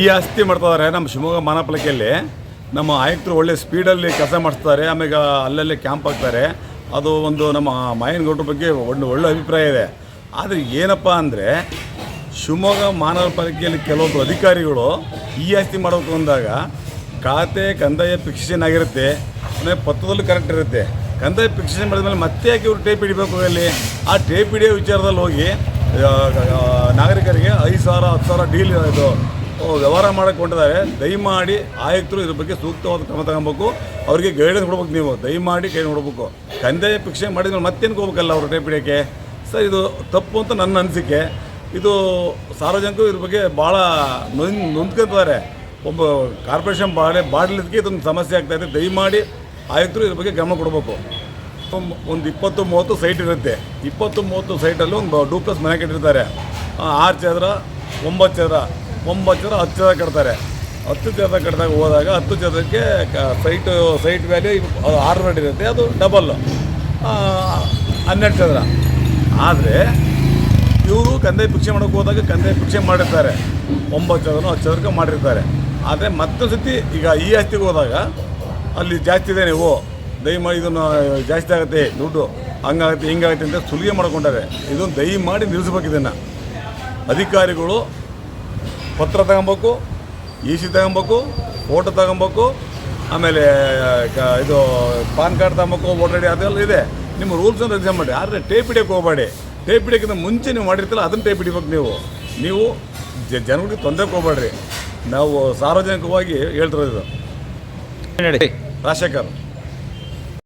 ಈ ಆಸ್ತಿ ಮಾಡ್ತಿದ್ದಾರೆ ನಮ್ಮ ಶಿವಮೊಗ್ಗ ಮಾನಪಾಲಿಕೆಯಲ್ಲಿ. ನಮ್ಮ ಆಯುಕ್ತರು ಒಳ್ಳೆ ಸ್ಪೀಡಲ್ಲಿ ಕೆಲಸ ಮಾಡಿಸ್ತಾರೆ, ಆಮೇಲೆ ಅಲ್ಲಲ್ಲೇ ಕ್ಯಾಂಪ್ ಹಾಕ್ತಾರೆ. ಅದು ಒಂದು ನಮ್ಮ ಮಾಯನಗೌಡ್ರ ಬಗ್ಗೆ ಒಂದು ಒಳ್ಳೆ ಅಭಿಪ್ರಾಯ ಇದೆ. ಆದರೆ ಏನಪ್ಪ ಅಂದರೆ ಶಿವಮೊಗ್ಗ ಮಹಾನಗರಪಾಲಿಕೆಯಲ್ಲಿ ಕೆಲವೊಂದು ಅಧಿಕಾರಿಗಳು ಈ ಆಸ್ತಿ ಮಾಡೋಕೆ ಬಂದಾಗ ಖಾತೆ ಕಂದಾಯ ಫಿಕ್ಸೇಷನ್ ಆಗಿರುತ್ತೆ, ಆಮೇಲೆ ಪತ್ರದಲ್ಲೂ ಕರೆಕ್ಟ್ ಇರುತ್ತೆ. ಕಂದಾಯ ಫಿಕ್ಸೇಷನ್ ಮಾಡಿದ್ಮೇಲೆ ಮತ್ತೆ ಯಾಕೆ ಇವರು ಟೇಪ್ ಹಿಡಿಬೇಕು ಅಲ್ಲಿ? ಆ ಟೇಪ್ ಹಿಡಿಯೋ ವಿಚಾರದಲ್ಲಿ ಹೋಗಿ ನಾಗರಿಕರಿಗೆ 5,000 10,000 ಡೀಲ್ ಇದು ವ್ಯವಹಾರ ಮಾಡೋಕ್ಕೆ ಹೊಂಟಿದ್ದಾರೆ. ದಯಮಾಡಿ ಆಯುಕ್ತರು ಇದ್ರ ಬಗ್ಗೆ ಸೂಕ್ತವಾದ ಕ್ರಮ ತಗೊಬೇಕು, ಅವರಿಗೆ ಗೈಡೆನ್ಸ್ ಕೊಡ್ಬೇಕು. ನೀವು ದಯಮಾಡಿ ಕೈ ನೋಡ್ಬೇಕು. ಕಂದಾಯ ಫಿಕ್ಸೇಷನ್ ಮಾಡಿದ್ಮೇಲೆ ಮತ್ತೇನು ಹೋಗ್ಬೇಕಲ್ಲ ಅವರು ಟೇಪ್ ಹಿಡಿಯೋಕ್ಕೆ. ಸರ್ ಇದು ತಪ್ಪು ಅಂತ ನನ್ನ ಅನಿಸಿಕೆ. ಇದು ಸಾರ್ವಜನಿಕರು ಇದ್ರ ಬಗ್ಗೆ ಭಾಳ ನೊಂದ್ಕೊತಾರೆ. ಒಬ್ಬ ಕಾರ್ಪೊರೇಷನ್ ಬಾಡ್ಲಿದ್ದಕ್ಕೆ ಇದೊಂದು ಸಮಸ್ಯೆ ಆಗ್ತಾಯಿದೆ. ದಯಮಾಡಿ ಆಯುಕ್ತರು ಇದ್ರ ಬಗ್ಗೆ ಗಮನ ಕೊಡಬೇಕು. ಒಂದು 20-30 ಸೈಟ್ ಇರುತ್ತೆ. 20-30 ಸೈಟಲ್ಲಿ ಒಂದು ಡೂಪ್ಲಸ್ ಮನೆ ಕಟ್ಟಿರ್ತಾರೆ. 6 ಚದರ 9 ಚದರ 10 ಚದರ ಕಟ್ತಾರೆ. 10 ಚದರ ಕಟ್ಟಿದಾಗ ಹೋದಾಗ 10 ಚದರಕ್ಕೆ ಸೈಟ್ ವ್ಯಾಲ್ಯೂ 6 ಇರುತ್ತೆ. ಅದು ಡಬಲ್ 12 ಚದರ. ಆದರೆ ಇವರು ಕಂದಾಯ ಫಿಕ್ಸೇಷನ್ ಮಾಡೋಕ್ಕೆ ಹೋದಾಗ ಕಂದಾಯ ಫಿಕ್ಸೇಷನ್ ಮಾಡಿರ್ತಾರೆ 9 ಚದರ 10 ಚದರಕ್ಕೆ ಮಾಡಿರ್ತಾರೆ. ಆದರೆ ಮತ್ತೊಂದು ಸತಿ ಈಗ ಈ ಆಸ್ತಿಗೆ ಹೋದಾಗ ಅಲ್ಲಿ ಜಾಸ್ತಿ ಇದೆ, ನೀವು ದಯಮಾಡಿ ಇದನ್ನು ಜಾಸ್ತಿ ಆಗುತ್ತೆ ದುಡ್ಡು, ಹಂಗಾಗುತ್ತೆ ಹಿಂಗಾಗುತ್ತೆ ಅಂತ ಸುಲಿಗೆ ಮಾಡ್ಕೊಂಡಾರೆ. ಇದನ್ನು ದಯಮಾಡಿ ನಿಲ್ಲಿಸ್ಬೇಕು. ಇದನ್ನು ಅಧಿಕಾರಿಗಳು ಪತ್ರ ತಗೊಬೇಕು, ಸಿ ತಗೊಬೇಕು, ಫೋಟೋ ತಗೊಬೇಕು, ಆಮೇಲೆ ಇದು ಪಾನ್ ಕಾರ್ಡ್ ತಗೊಬೇಕು, ವೋಟರ್ ಐ ಡಿ ಅದೆಲ್ಲ ಇದೆ. ನಿಮ್ಮ ರೂಲ್ಸ್ ಅನ್ನು ಎಕ್ಸಾಮ್ ಮಾಡಿ. ಆದರೆ ಟೇಪ್ ಹಿಡಿಯೋಕ್ಕೆ ಹೋಗಬೇಡಿ. ಟೇಪ್ ಹಿಡಿಯೋಕ್ಕಿಂತ ಮುಂಚೆ ನೀವು ಮಾಡಿರ್ತಿಲ್ಲ ಅದನ್ನು ಟೇಪ್ ಹಿಡಿಬೇಕು. ನೀವು ಜನಗಳಿಗೆ ತೊಂದರೆ ಹೋಗಬೇಡ್ರಿ. ನಾವು ಸಾರ್ವಜನಿಕವಾಗಿ ಹೇಳ್ತಿರೋದು. ಹೇಳಿ ರಾಜಶೇಖರ್.